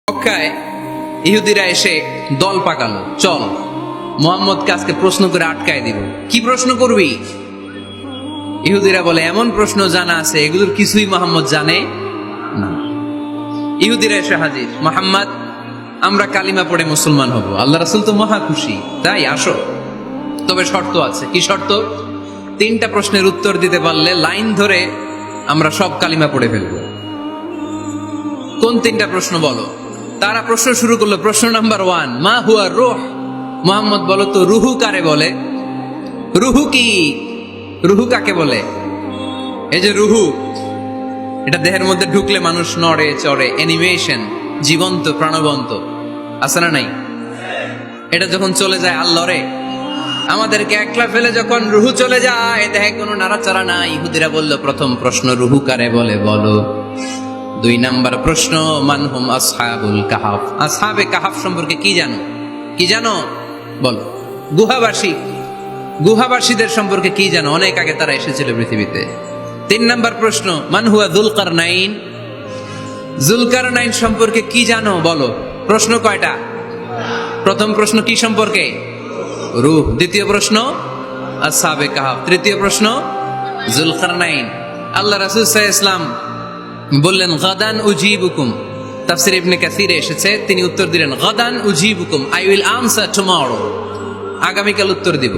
মক্কায় ইহুদিরা এসে দল পাকালো, চল মুহাম্মদকে আজকে প্রশ্ন করে আটকায় দিব। কি প্রশ্ন করবি? ইহুদিরা বলে, এমন প্রশ্ন জানা আছে এগুলোর কিছুই মুহাম্মদ জানে না। ইহুদিরা এসে হাজির, মুহাম্মদ আমরা কালিমা পড়ে মুসলমান হব। আল্লাহ রাসূল তো মহা খুশি, তাই আসো, তবে শর্ত আছে। কি শর্ত? 3টা প্রশ্নের উত্তর দিতে পারলে লাইন ধরে আমরা সব কালিমা পড়ে ফেলবো। কোন 3টা প্রশ্ন বলো? তারা প্রশ্ন শুরু করলো। প্রশ্ন নাম্বার 1, মা হুয়া রূহ। মুহাম্মদ বলো তো, রুহু কারে বলে? রুহু কি? রুহু কাকে বলে? এই যে রুহু, এটা দেহের মধ্যে ঢুকলে মানুষ নড়ে চড়ে, অ্যানিমেশন, জীবন্ত প্রাণবন্ত, আছে না নাই? এটা যখন চলে যায় আল্লাহরে, আমাদেরকে একলা ফেলে যখন রুহু চলে যায়, দেহে কোনো নাড়াচাড়া নাই। ইহুদিরা বললো, প্রথম প্রশ্ন রুহু কারে বলে বলো। 2 নাম্বার প্রশ্ন, মানহুম আসহাবুল কাহাফ। আসহাবে কাহাফ সম্পর্কে কি জানো? কি জানো বলো। গুহাবাসীদের সম্পর্কে কি জানো? অনেক আগে তারা এসেছিল পৃথিবীতে। 3 নাম্বার প্রশ্ন, মান হুয়া যুলকারনাইন। যুলকারনাইন সম্পর্কে কি জানো বলো। প্রশ্ন কয়টা? প্রথম প্রশ্ন কি সম্পর্কে? রূহ। দ্বিতীয় প্রশ্ন আসহাবে কাহাফ। তৃতীয় প্রশ্ন যুলকারনাইন। আল্লাহ রাসূল সাল্লাল্লাহু আলাইহি ওয়াসাল্লাম বললেন, গাদান উজিবুকুম। তাফসীর ইবনে কাসিরে এসেছে, তিনি উত্তর দিলেন, গাদান উজিবুকুম, আই উইল আনসার টুমরো। আগামীকাল উত্তর দিব।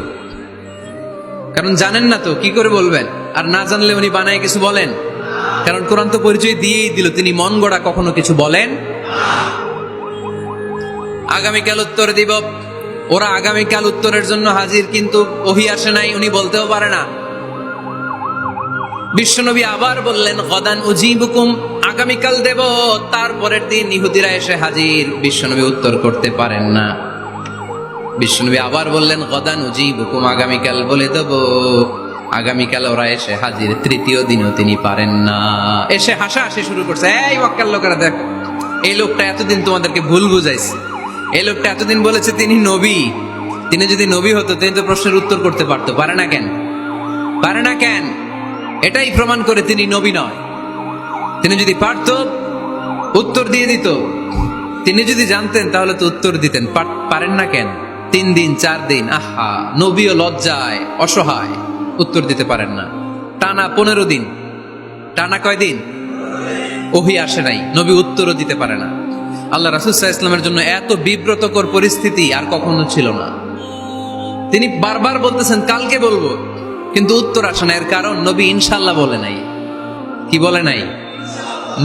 কারণ জানেন না তো কি করে বলবেন, আর না জানলে উনি বানায় কিছু বলেন? কারণ কোরআন তো পরিচয় দিয়েই দিল, তিনি মন গড়া কখনো কিছু বলেন। আগামীকাল উত্তর দিব। ওরা আগামীকাল উত্তরের জন্য হাজির, কিন্তু ওহী আসে নাই, উনি বলতেও পারে না। বিশ্বনবী আবার বললেন, গদান উজিবুকুম, আগামীকাল দেব। তারপরের দিন ইহুদিরা এসে হাজির, বিশ্বনবী উত্তর করতে পারেন না। বিশ্বনবী আবার বললেন, গদান উজিবুকুম, আগামীকাল বলে দেব। আগামীকাল ওরা এসে হাজির, তৃতীয় দিনও তিনি পারেন না। এসে হাসাহাসি শুরু করছে, এই মক্কার লোকেরা দেখো, এই লোকটা এতদিন তোমাদেরকে ভুল বুঝাইছে। এই লোকটা এতদিন বলেছে তিনি নবী। তিনি যদি নবী হতো তিনি তো প্রশ্নের উত্তর করতে পারতো, পারে না কেন? পারে না কেন? এটাই প্রমাণ করে তিনি নবী নয়। তিনি যদি পারত উত্তর দিয়ে দিত। তিনি যদি জানতেন তাহলে তো উত্তর দিতেন। পারেন না কেন? 3 দিন 4 দিন, আহা, নবীও লজ্জায় অসহায়, উত্তর দিতে পারেন না। টানা 15 দিন। টানা কয় দিন? ওহী আসে নাই, নবী উত্তরও দিতে পারে না। আল্লাহ রাসূল সাল্লাল্লাহু আলাইহি ওয়াসাল্লামের জন্য এত বিব্রতকর পরিস্থিতি আর কখনো ছিল না। তিনি বারবার বলতেছেন কালকে বলবো, কিন্তু উত্তর আসে না। এর কারণ নবী ইনশাআল্লাহ বলে নাই। কি বলে নাই?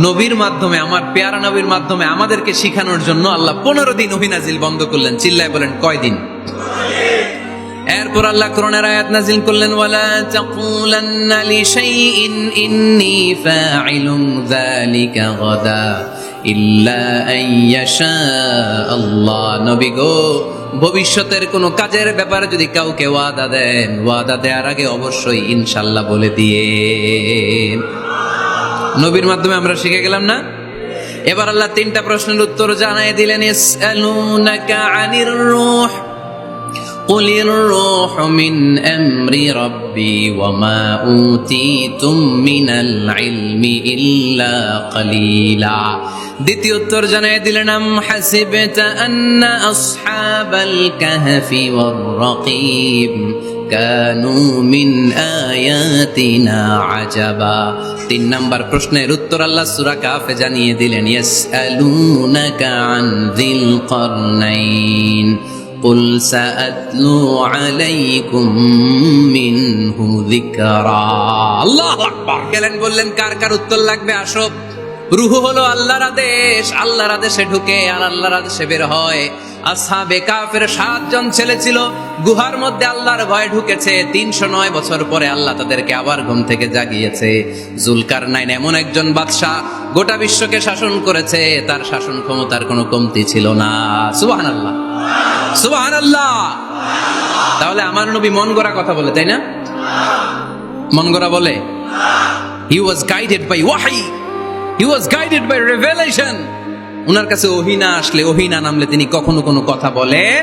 নবীর মাধ্যমে, আমার পেয়ারা নবীর মাধ্যমে আমাদেরকে শিখানোর জন্য আল্লাহ 15 দিন ওহী নাজিল বন্ধ করলেন। চিল্লায় বলেন, কয় দিন? এরপর আল্লাহ কোরআনের আয়াত নাজিল করলেন, ওয়ালা তাকুলান্না লিশাইইন ইন্নী ফাইলুন যালিকা গাদা ইল্লা আইয়াশা আল্লাহ। নবী গো, ভবিষ্যতের কোন কাজের ব্যাপারে যদি কাউকে ওয়াদা দেন, ওয়াদা দেওয়ার আগে অবশ্যই ইনশাআল্লাহ বলে দিয়ে। নবীর মাধ্যমে আমরা শিখে গেলাম না? এবার আল্লাহ 3টা প্রশ্নের উত্তর জানায় দিলেন। ইয়াসআলুনাকা আনির রূহ কুলির রূহু মিন আমরি রাব্বি ওয়া মা উতিতুম মিনাল ইলমি ইল্লা কালিলা। দ্বিতীয় উত্তর জানায় দিলেন, আম হাসিবতা আন্না আসহাবাল কাহফি ওয়ার রাকিব কানু মিন আয়াতিনা আজাবা। 3 নাম্বার প্রশ্নের উত্তর আল্লাহ সূরা কাহফে জানিয়ে দিলেন, ইয়াসআলুনাকা আন যিল কারনাইন কুল সাআতলু আলাইকুম মিনহু যিকরা। আল্লাহু আকবার। গেলেন, বললেন কার কার উত্তর লাগবে আসো। রূহ হলো আল্লাহর আদেশ, আল্লাহর আদেশে ঢুকে আর আল্লাহর আদেশে বের হয়। আসহাবে কাফের 7 জন ছেলে ছিল, গুহার মধ্যে আল্লাহর ভয়ে ঢুকেছে। 309 বছর পরে আল্লাহ তাদেরকে আবার ঘুম থেকে জাগিয়েছে। জুলকারনাইন এমন একজন বাদশা, গোটা বিশ্বকে শাসন করেছে, তার শাসন ক্ষমতার কোনো কমতি ছিল না। সুবহানাল্লাহ, সুবহানাল্লাহ। তাহলে আমার নবী মন গড়া কথা বলে, তাই না? মন গড়া বলে? হি ওয়াজ গাইডেড বাই ওয়াহী, he was guided by revelation. উনার কাছে ওহী না আসলে, ওহী না নামলে তিনি কখনো কোনো কথা বলেন